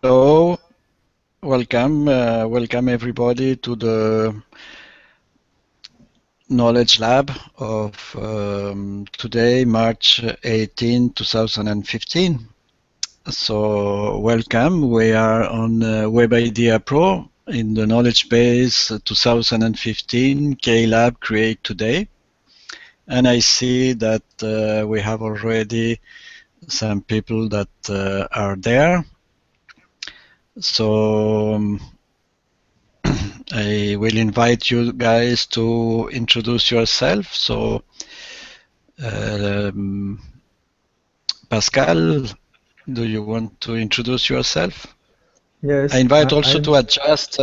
Hello, welcome everybody to the Knowledge Lab of today, March 18, 2015. So welcome, we are on Web Idea Pro in the Knowledge Base 2015 K-Lab Create Today. And I see that we have already some people that are there. So I will invite you guys to introduce yourself. So, Pascal, do you want to introduce yourself? Yes. I invite also to adjust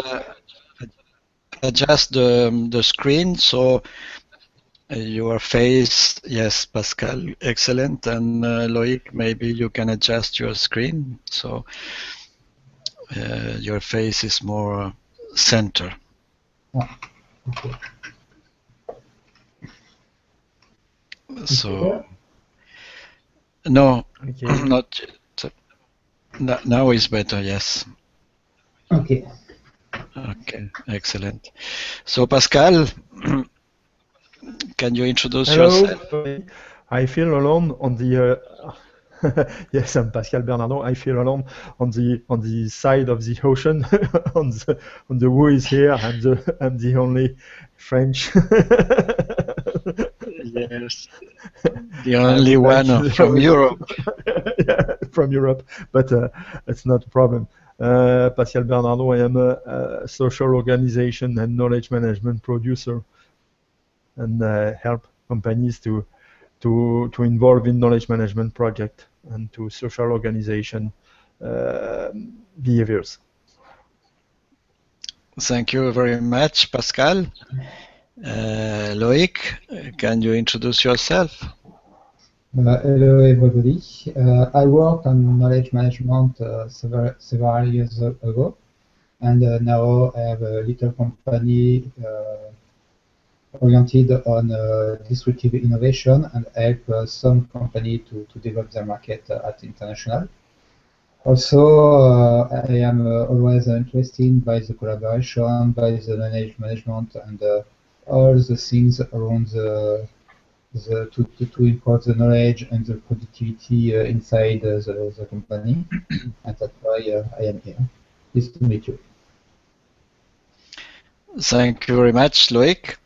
the screen, so your face. Yes, Pascal, excellent. And Loic, maybe you can adjust your screen so your face is more center. Okay. So, no, Okay. not yet. Now is better, yes. Okay. Okay, excellent. So, Pascal, can you introduce Hello, yourself? everybody. I feel alone on the. Yes, I'm Pascal Bernardon. I feel alone on the side of the ocean, on the who is here. I'm the only French. Yes, the only one from Europe. Yeah, from Europe, but it's not a problem. Pascal Bernardon, I am a social organization and knowledge management producer, and help companies to involve in knowledge management project and to social organization behaviors. Thank you very much, Pascal. Loic, can you introduce yourself? Hello, everybody. I worked on knowledge management several years ago, and now I have a little company oriented on disruptive innovation and help some company to develop their market at international. Also, I am always interested by the collaboration, by the knowledge management, and all the things around to improve the knowledge and the productivity inside the company. And that's why I am here. Nice to meet you. Thank you very much, Loic.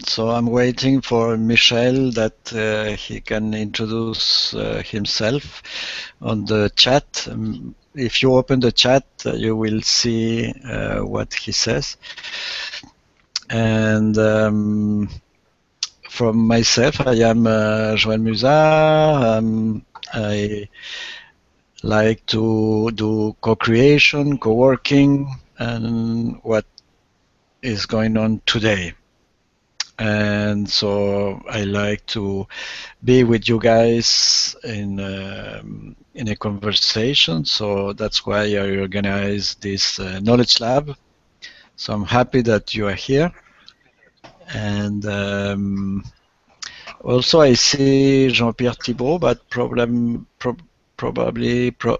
So I'm waiting for Michel that he can introduce himself on the chat. If you open the chat, you will see what he says. And from myself, I am Joël Musard. I like to do co-creation, co-working, and what is going on today. And so I like to be with you guys in a conversation. So that's why I organize this knowledge lab. So I'm happy that you are here. And also I see Jean-Pierre Thibault, but probably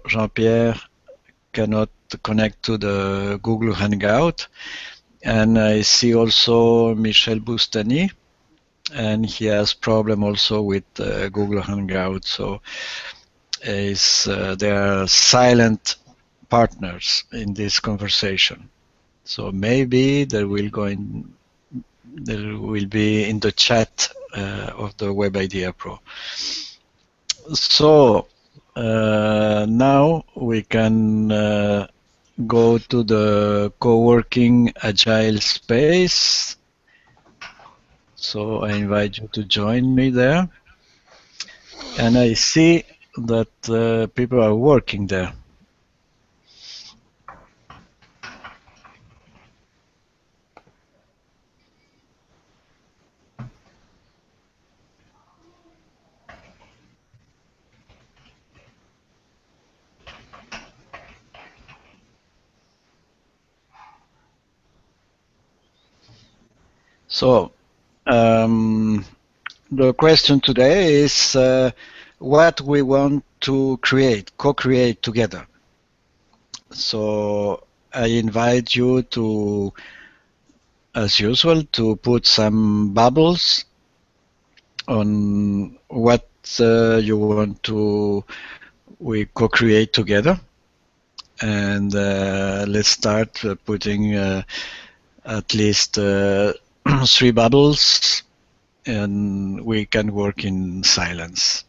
Jean-Pierre cannot connect to the Google Hangout. And I see also Michel Boustany, and he has problem also with Google Hangout. So they are silent partners in this conversation. So maybe there will be in the chat of the Web Idea Pro. So now we can go to the co-working Agile space. So I invite you to join me there. And I see that people are working there. So the question today is what we want to create, co-create together. So I invite you to, as usual, to put some bubbles on what you want to we co-create together. And let's start putting at least 3 bubbles, and we can work in silence.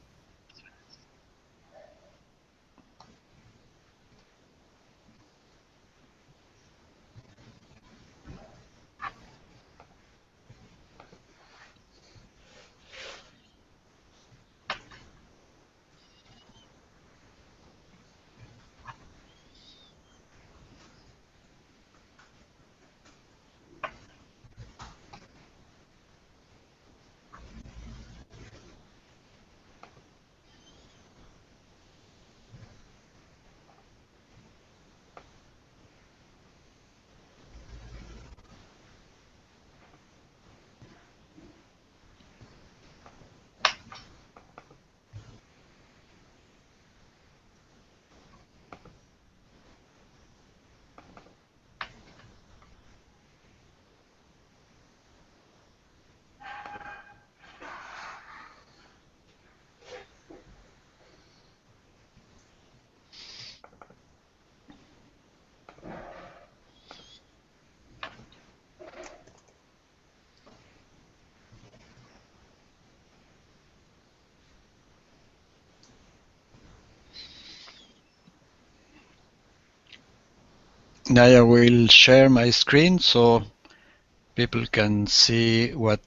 Now I will share my screen so people can see what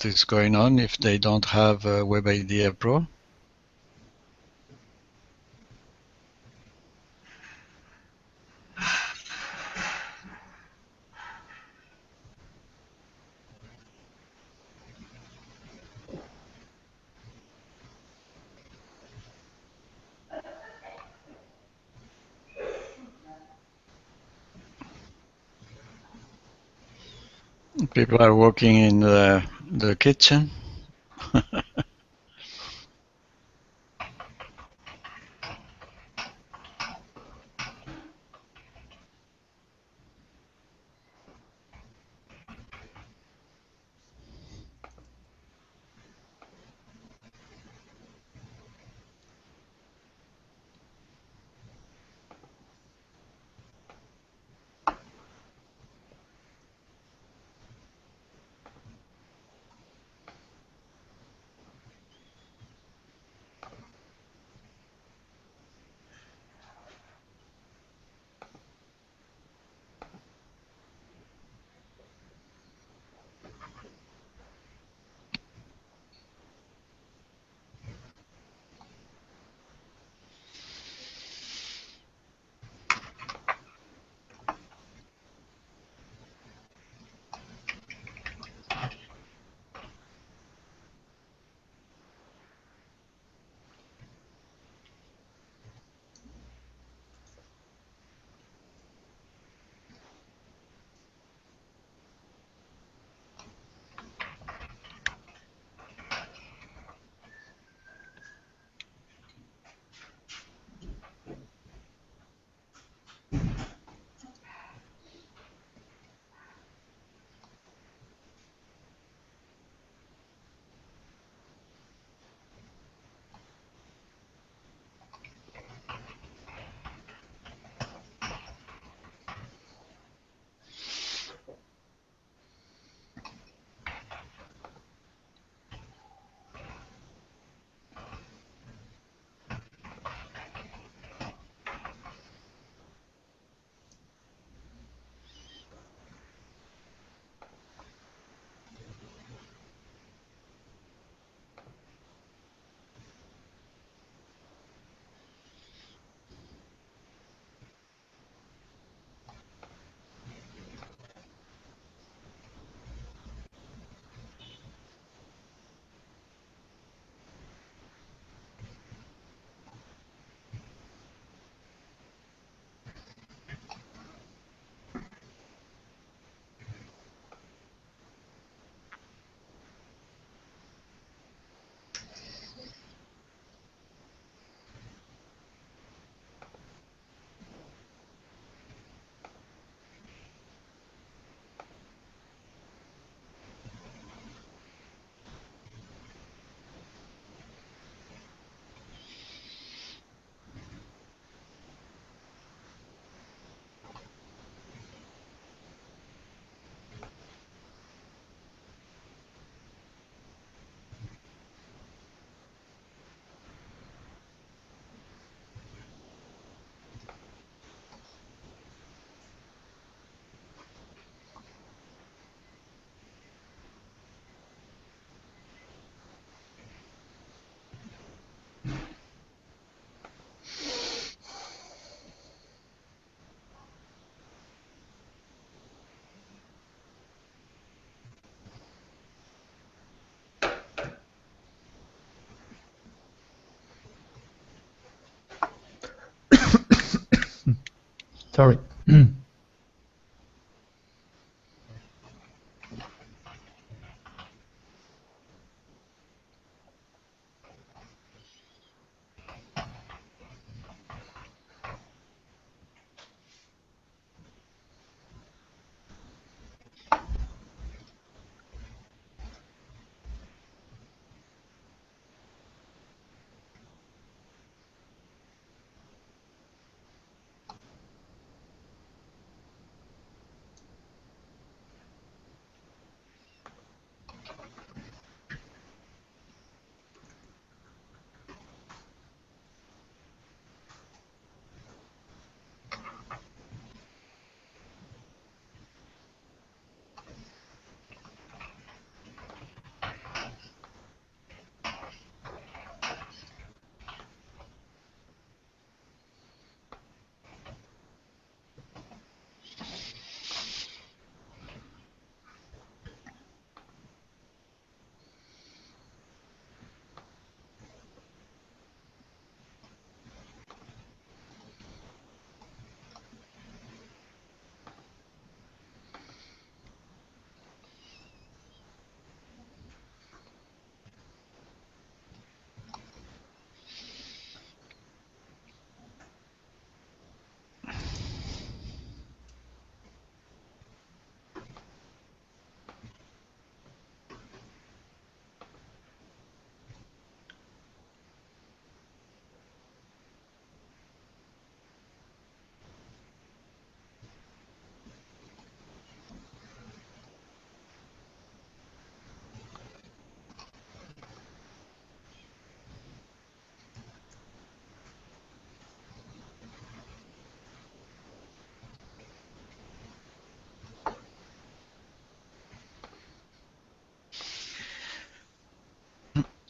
is going on if they don't have Web Idea Pro. People are working in the kitchen. Sorry.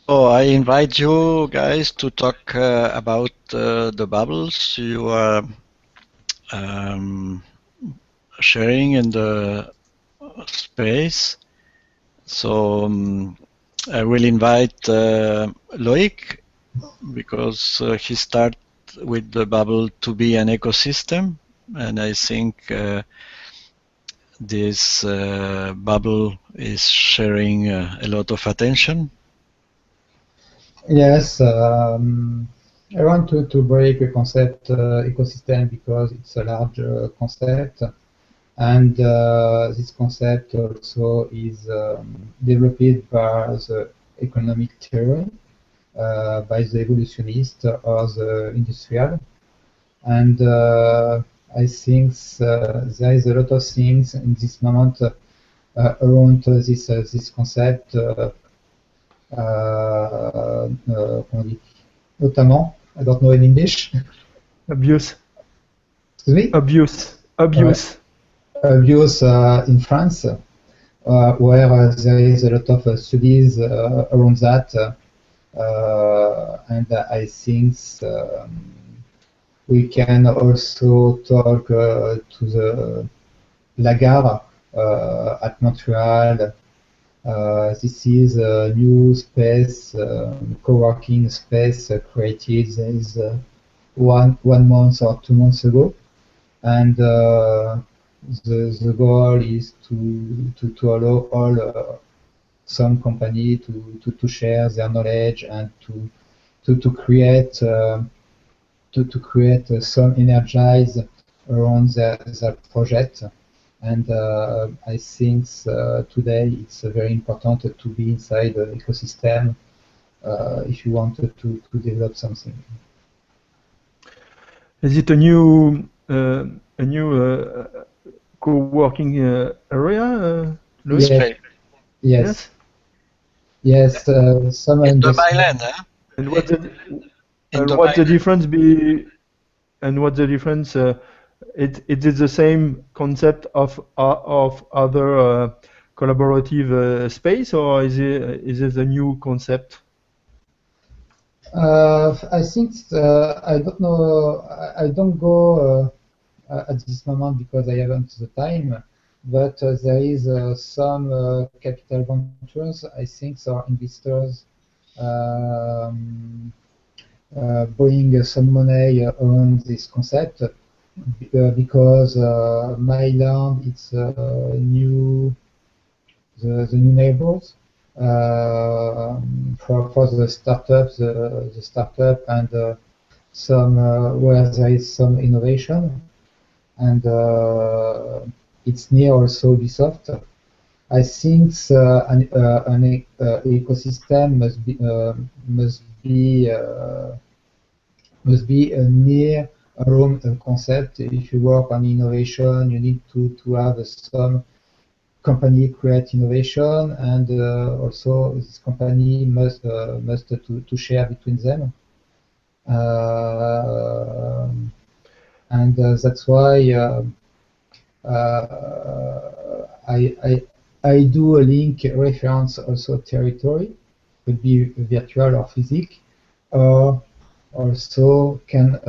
So I invite you guys to talk about the bubbles you are um, sharing in the space. So I will invite Loic because he started with the bubble to be an ecosystem, and I think this bubble is sharing a lot of attention. Yes, I want to break the concept ecosystem because it's a large concept, and this concept also is developed by the economic theory, by the evolutionist or the industrial, and I think there is a lot of things in this moment around this concept. Comment on dit, notamment, I don't know in English. Abuse. Excuse me? Abuse. Abuse. Abuse in France, where there is a lot of studies around that, and I think we can also talk to the Lagarde at Montreal. This is a new space, co-working space created is one month or 2 months ago, and the goal is to allow all some company to share their knowledge and to create some energize around their project. And I think today it's very important to be inside the ecosystem if you want to develop something. Is it a new co-working area, Louis? Yes. Yes. Yes. Some In the investment. Myland, huh? And what's the In the what's the Myland. difference and what's the difference? It is the same concept of other collaborative space, or is it a new concept? I think I don't know. I don't go at this moment because I haven't the time. But there is some capital ventures. I think are investors bring some money around this concept, because Myland it's the new neighbors for the startups, the startup and some where there is some innovation, and it's near also Ubisoft. I think an ecosystem must be a near Rome concept. If you work on innovation, you need to have some company create innovation, and also this company must to share between them. And that's why I do a link reference also territory, could be virtual or physical, or also can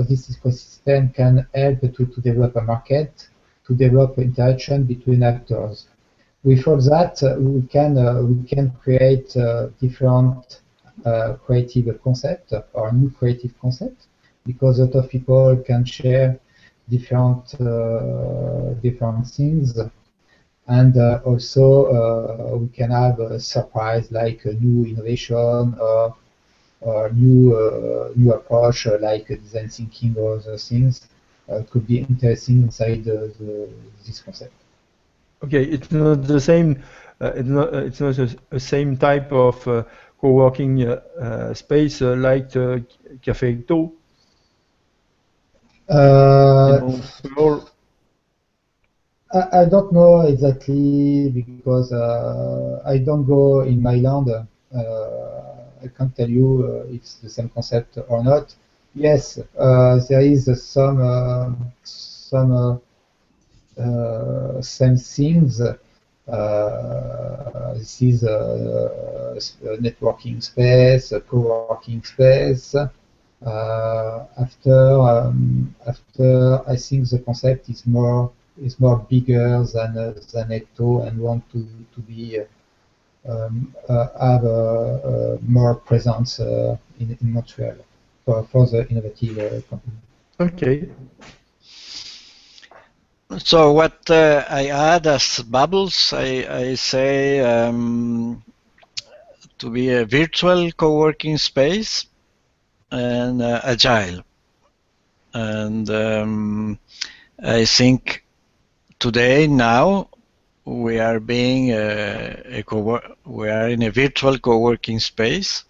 this ecosystem can help to develop a market, to develop interaction between actors. Without that, we can create different creative concept or new creative concept, because a lot of people can share different things, and also we can have a surprise like a new innovation or new approach like design thinking or other things could be interesting inside this concept. Okay, it's not the same. It's not a same type of co-working space like Café Ecto in Montreal. I don't know exactly because I don't go in my land. I can't tell you if it's the same concept or not. Yes, there is some same things. This is a networking space, a co-working space. After I think the concept is more bigger than Ecto, and want to be have more presence in Montreal for the innovative company. Okay. So what I add as bubbles, I say to be a virtual co-working space and agile. And I think today now we are being we are in a virtual co-working space,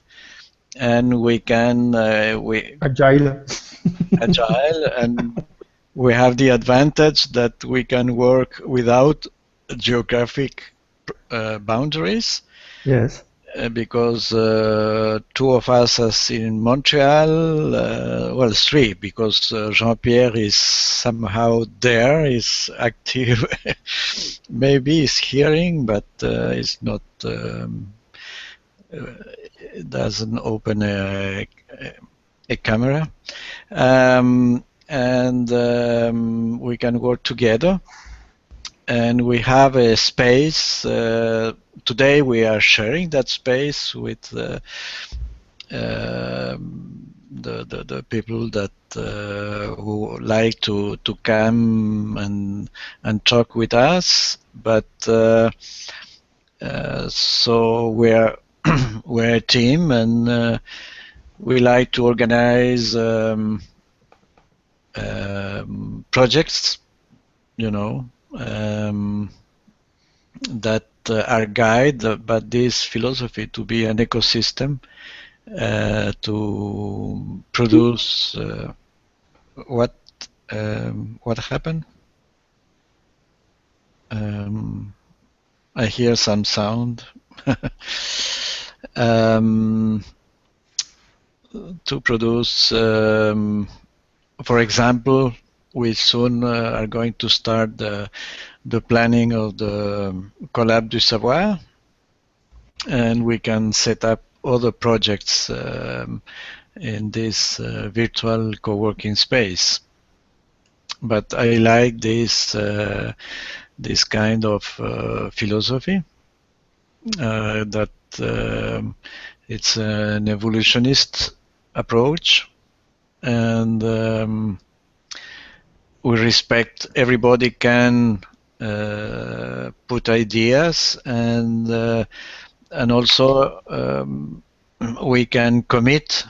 and we can Agile. agile, and we have the advantage that we can work without geographic boundaries. Yes. Because two of us are in Montreal, well, three, because Jean-Pierre is somehow there, is active, maybe is hearing, but is not, doesn't open a camera. And we can work together. And we have a space. Today we are sharing that space with the people that who like to come and talk with us. But so we're we're a team, and we like to organize projects, you know. That are guide, but this philosophy to be an ecosystem to produce what happened. I hear some sound. To produce, for example, we soon are going to start the planning of the Collab du Savoir, and we can set up other projects in this virtual co-working space. But I like this this kind of philosophy that it's an evolutionist approach, and we respect everybody can put ideas, and also we can commit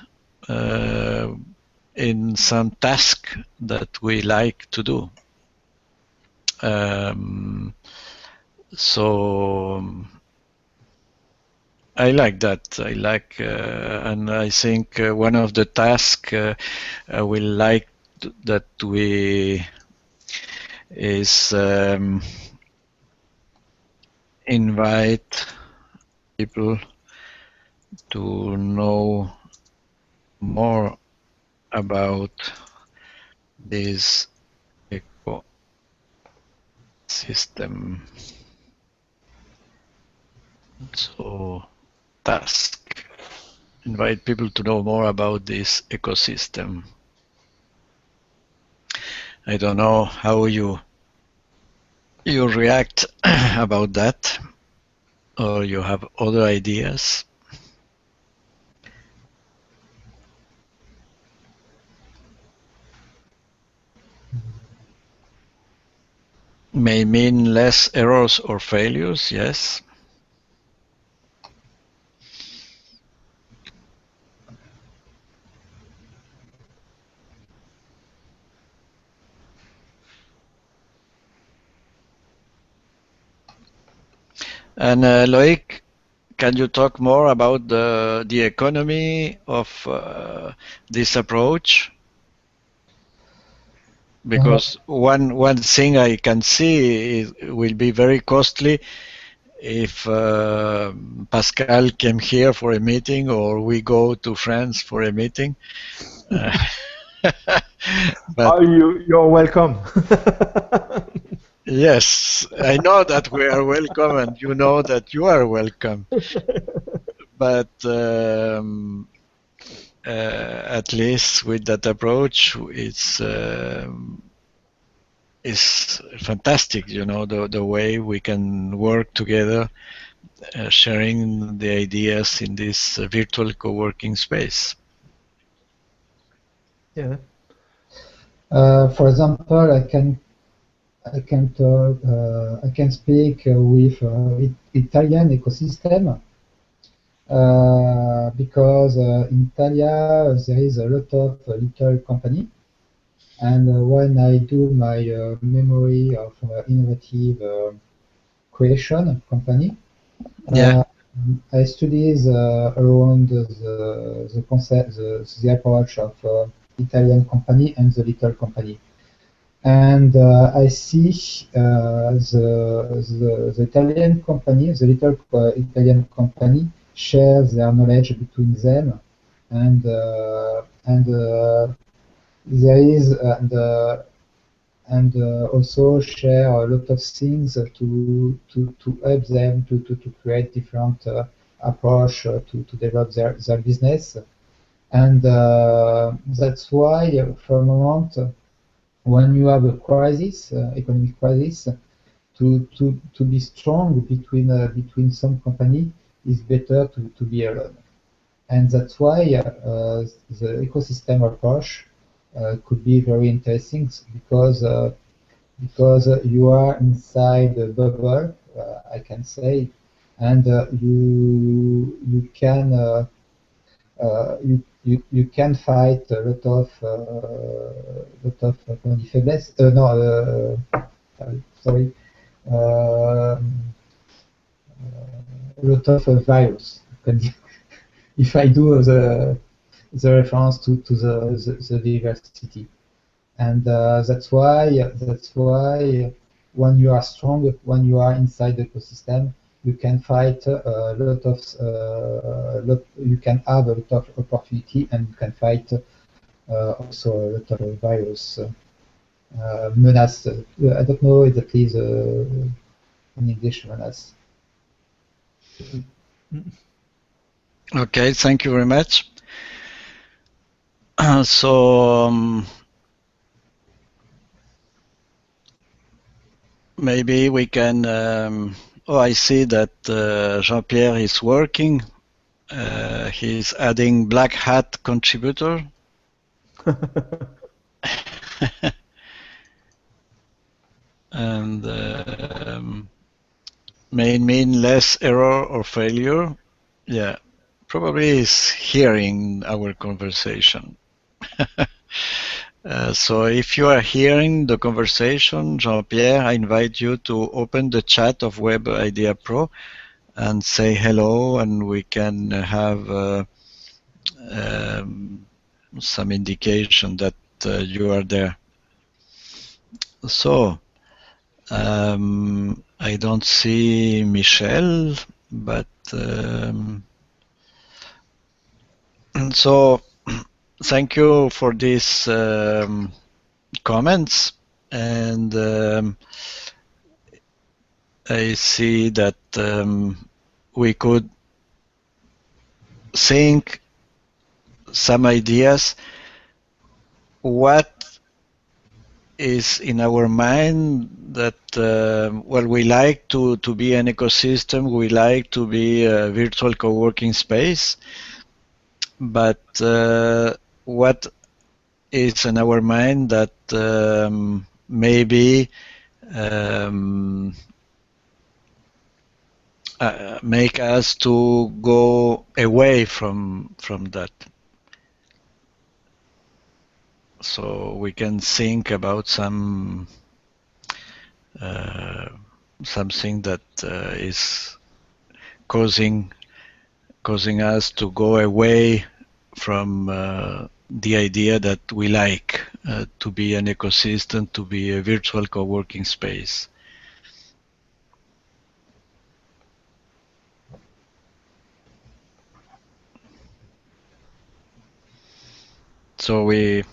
in some task that we like to do. So I like that. I like, and I think one of the tasks I will like that we is invite people to know more about this ecosystem. So, task. Invite people to know more about this ecosystem. I don't know how you react about that, or you have other ideas. May mean less errors or failures, yes. And Loic, can you talk more about the economy of this approach? Because one thing I can see is, will be very costly if Pascal came here for a meeting, or we go to France for a meeting. But you're welcome. yes, I know that we are welcome, and you know that you are welcome. But at least with that approach, it's fantastic. You know, the way we can work together, sharing the ideas in this virtual co-working space. Yeah. For example, I can speak with Italian ecosystem because in Italia there is a lot of little company, and when I do my memory of innovative creation company, Yeah. I studies around the concept, the approach of Italian company and the little company. And I see the Italian company, the little Italian company, share their knowledge between them, and there is also share a lot of things to help them to create different approach to develop their business, and that's why for a moment when you have a crisis, economic crisis, to be strong between some company is better to be alone. And that's why the ecosystem approach could be very interesting because you are inside the bubble, I can say, and you can fight a lot of faiblesse. Sorry, a lot of virus. If I do the reference to the diversity, and that's why when you are strong, when you are inside the ecosystem, you can fight a lot of you can have a lot of opportunity, and you can fight also a lot of virus menace. I don't know exactly in English menace. Okay, thank you very much. So maybe we can. Oh, I see that Jean-Pierre is working. He's adding black hat contributor. and may mean less error or failure. Yeah, probably is hearing our conversation. So if you are hearing the conversation, Jean-Pierre, I invite you to open the chat of Web Idea Pro and say hello, and we can have some indication that you are there. So I don't see Michel, but so thank you for these comments, and I see that we could think some ideas. What is in our mind that well, we like to be an ecosystem, we like to be a virtual co-working space, but what is in our mind that maybe make us to go away from that. So we can think about something that is causing us to go away from the idea that we like to be an ecosystem, to be a virtual co-working space. So we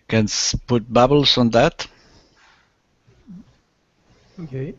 can put bubbles on that. Okay.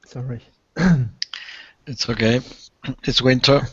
Sorry. It's okay. It's winter.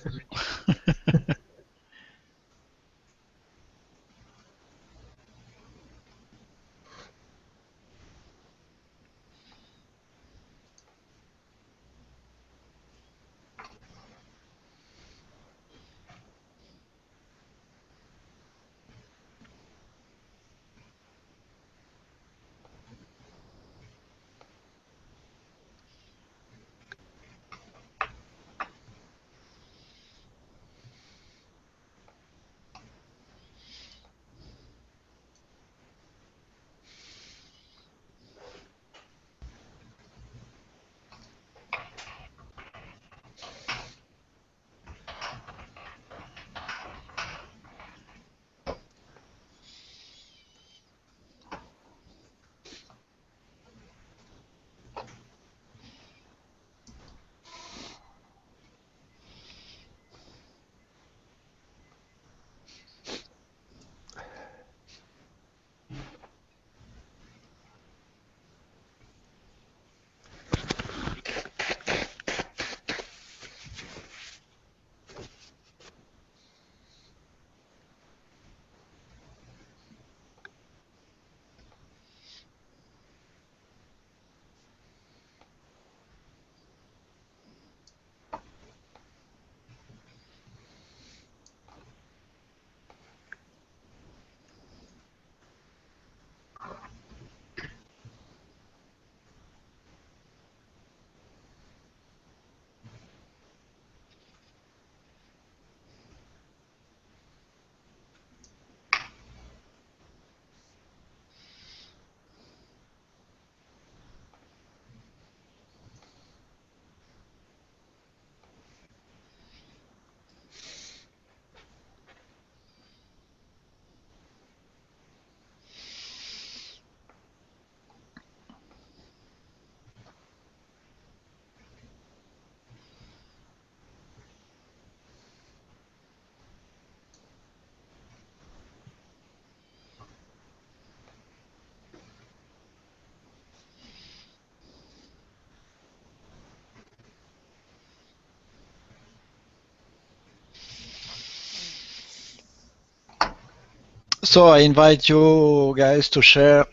So I invite you guys to share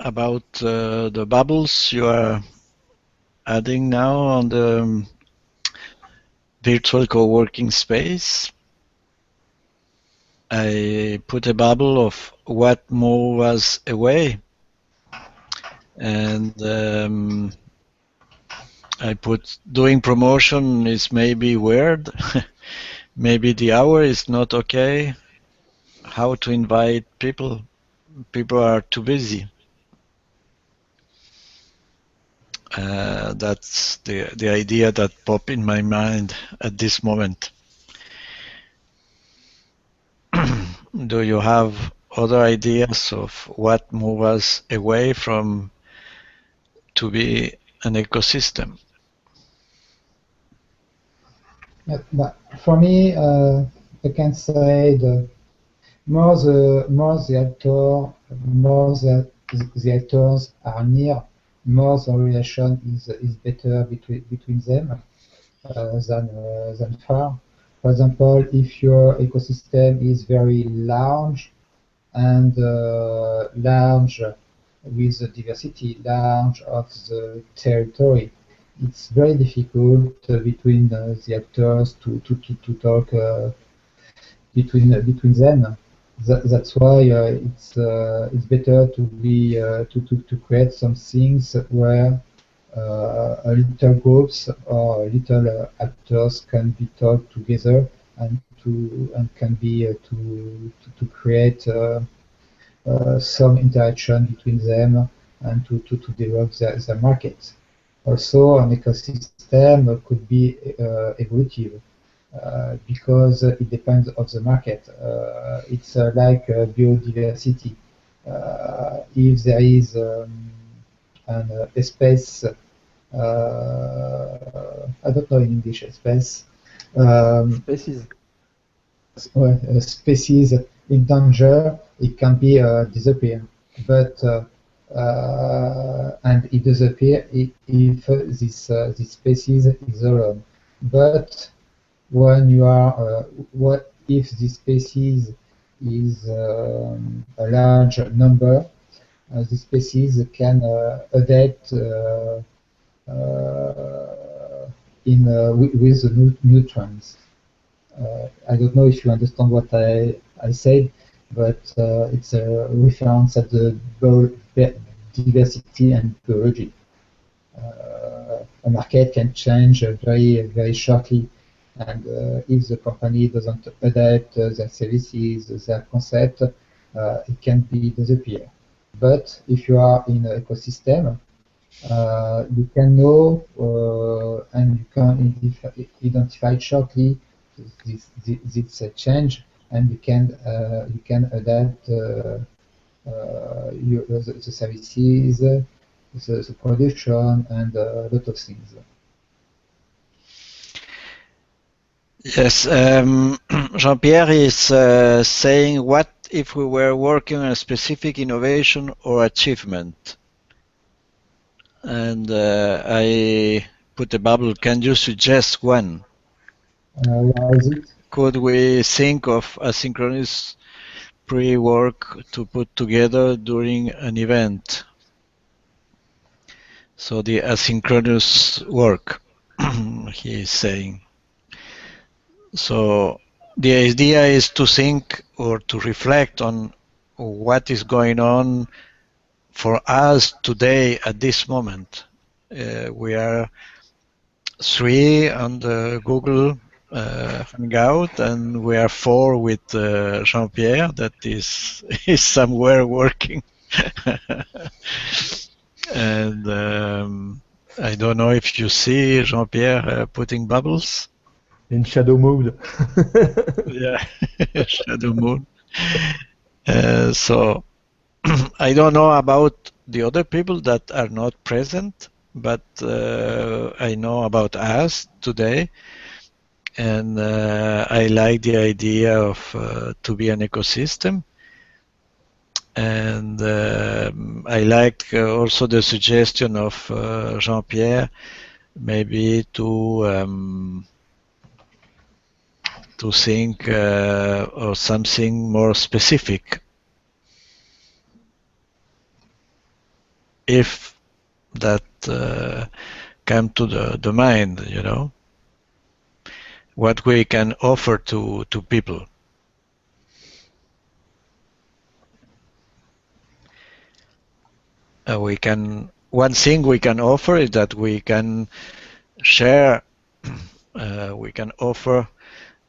about the bubbles you are adding now on the virtual co-working space. I put a bubble of what moves us away, and I put doing promotion is maybe weird. Maybe the hour is not okay. How to invite people? People are too busy. That's the idea that popped in my mind at this moment. Do you have other ideas of what moves us away from to be an ecosystem? Yeah, but for me, I can say more the actors are near, more the relation is better between them than far. For example, if your ecosystem is very large and large with the diversity, large of the territory, it's very difficult between the actors to talk between them. That's why it's better to be to create some things where a little groups or little actors can be talked together and can be to create some interaction between them and to develop their market. Also, an ecosystem could be evolutive because it depends on the market. It's like biodiversity. If there is a space, I don't know in English, a space, Species. species in danger, it can be disappear. But and it disappear if this species is alone. But when you are what if this species is a large number, the species can adapt with the nutrients. I don't know if you understand what I said, but it's a reference at the diversity and biology. A market can change very shortly, and if the company doesn't adapt their services, their concept, it can be disappear. But if you are in an ecosystem, you can know and you can identify shortly this change, and you can adapt the services, the production, and a lot of things. Yes, Jean-Pierre is saying, what if we were working on a specific innovation or achievement? And I put a bubble. Can you suggest one? Where is it? Could we think of asynchronous pre-work to put together during an event? So the asynchronous work, he is saying. So the idea is to think or to reflect on what is going on for us today at this moment. We are three on the Google Hangout, and we are four with Jean-Pierre that is somewhere working. And I don't know if you see Jean-Pierre putting bubbles. In shadow mode. Yeah, shadow moon. So I don't know about the other people that are not present, but I know about us today, and I like the idea of to be an ecosystem, and I like also the suggestion of Jean-Pierre, maybe to to think or something more specific, if that come to the mind, you know, what we can offer to people. One thing we can offer is that we can share, we can offer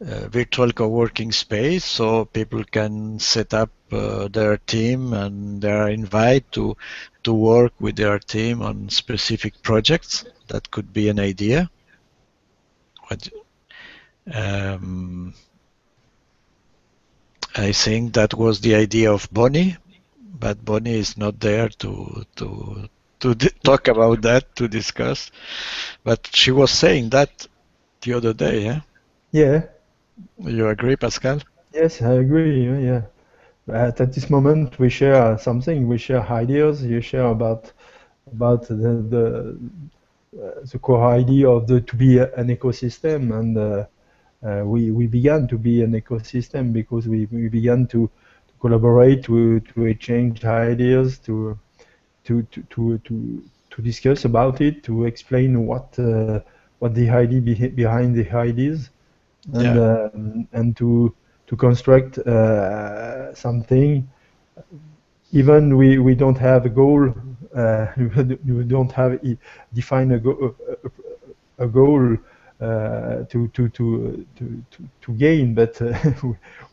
virtual co-working space, so people can set up their team, and they are invited to work with their team on specific projects. That could be an idea. I think that was the idea of Bonnie, but Bonnie is not there to talk about that, to discuss. But she was saying that the other day, yeah? Yeah. You agree, Pascal? Yes, I agree. Yeah. At this moment, we share something. We share ideas. You share about the core idea of to be an ecosystem, and we began to be an ecosystem because we began to collaborate, to exchange ideas, to discuss about it, to explain what the idea behind the ideas, Yeah. and to construct something. Even we don't have a goal, we don't have define a goal to gain, but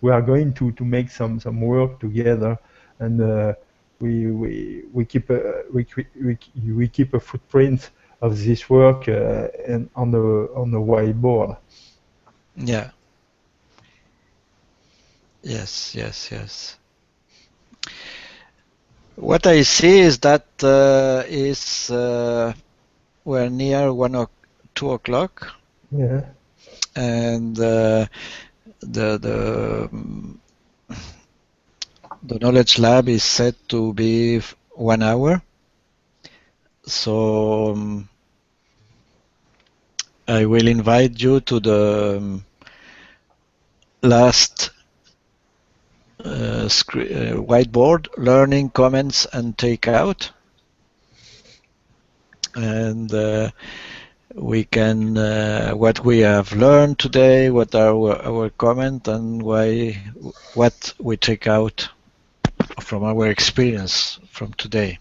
we are going to make some work together, and we keep we keep a footprint of this work and on the whiteboard. Yeah. Yes. What I see is that we're near 2 o'clock, Yeah. and the knowledge lab is set to be 1 hour. So I will invite you to the last whiteboard, learning, comments, and takeout. And we can what we have learned today, what are our comment, and what we take out from our experience from today.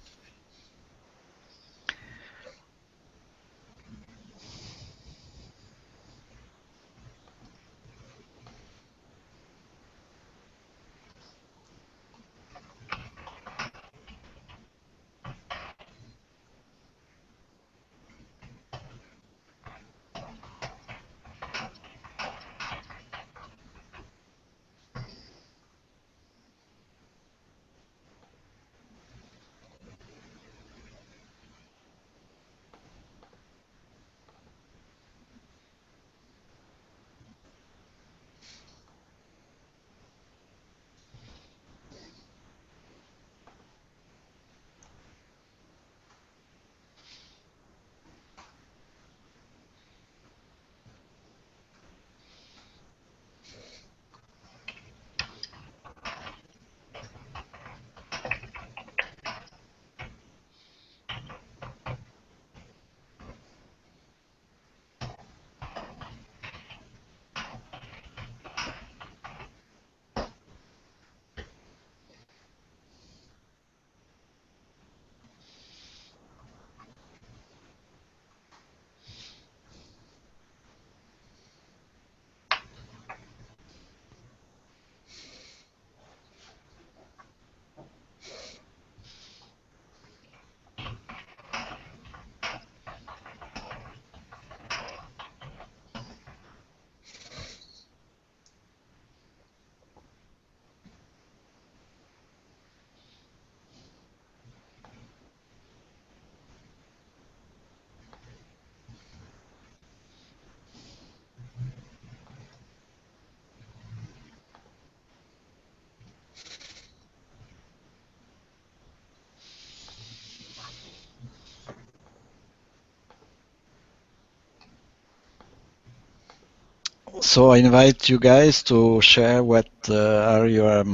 So I invite you guys to share what are your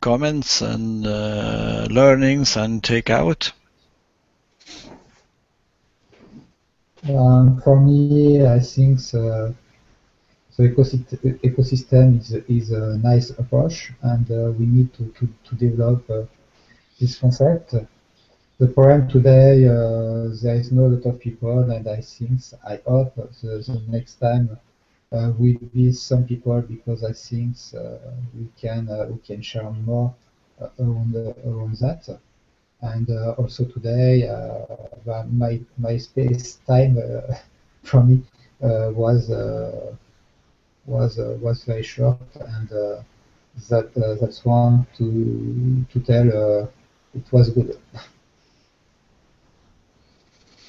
comments and learnings and take out. For me, I think the ecosystem is a nice approach, and we need to develop this concept. The problem today, there is not a lot of people, and I hope the next time will be some people, because I think we can share more around that. And also today, my space time for me was very short, and that's one to tell it was good.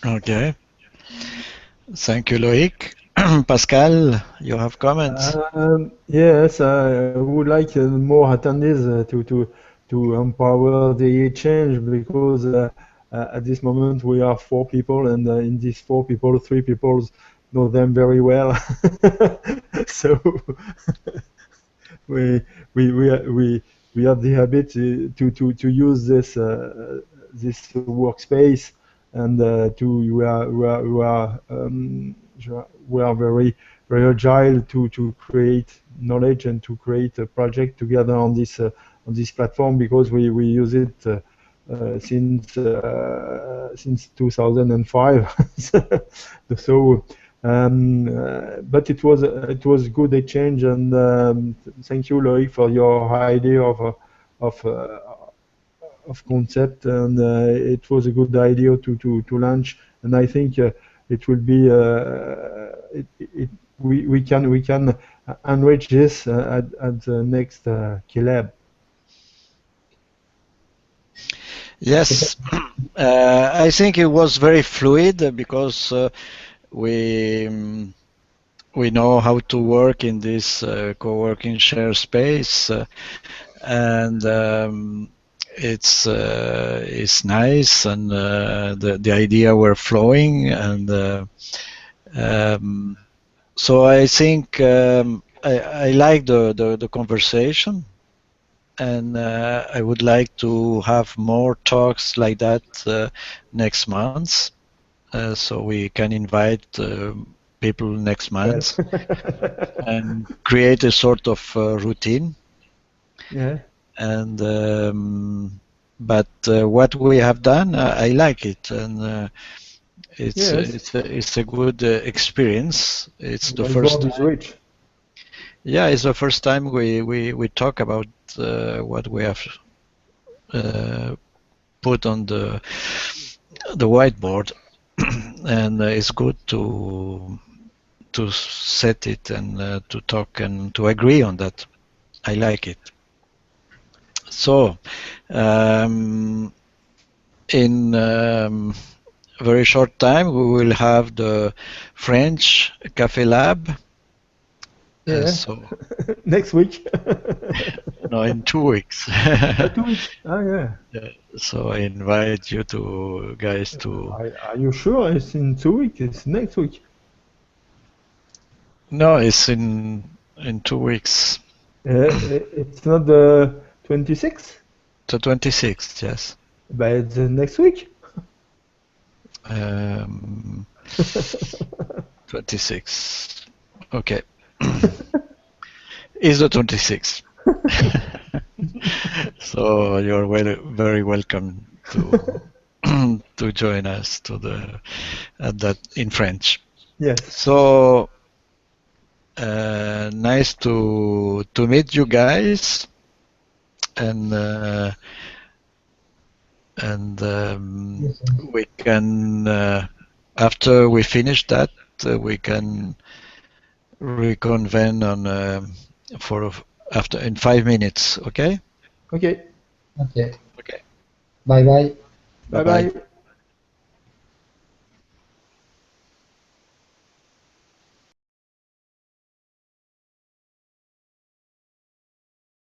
Okay. Thank you, Loic. Pascal, you have comments? Yes, I would like more attendees to empower the change, because at this moment we are 4 people, and in these 4 people, 3 people know them very well. So we we have the habit to use this workspace, and we are very agile to create knowledge and to create a project together on this platform, because we use it since 2005. So but it was good exchange, and thank you, Loic, for your idea of of concept, and it was a good idea to launch, and I think it will be we can enrich this at the next Kilab. Yes, I think it was very fluid because we we know how to work in this co-working share space, and it's nice, and the idea were flowing, and so I think I like the conversation, and I would like to have more talks like that next month, so we can invite people next month and create a sort of routine. Yeah. And but what we have done, I like it, and Yes. it's a good experience. It's the My first board is time. rich. Yeah, it's the first time we talk about what we have put on the whiteboard, and it's good to set it and to talk and to agree on that. I like it. So, in a very short time, we will have the French Cafe Lab. Yeah. So Next week. no, in 2 weeks. 2 weeks. Ah, yeah. Yeah, so I invite you to guys to. Are you sure it's in 2 weeks? It's next week. No, it's in 2 weeks. It's not the 26th, The 26th, yes. but it's next week. 26. Okay. Is the 26th. So you're very welcome to to join us to the at that in French. Yes. So nice to meet you guys, and Yes, we can after we finish that we can reconvene on for after in 5 minutes. Okay. Okay. okay. Okay. Bye bye. Bye Bye bye. bye.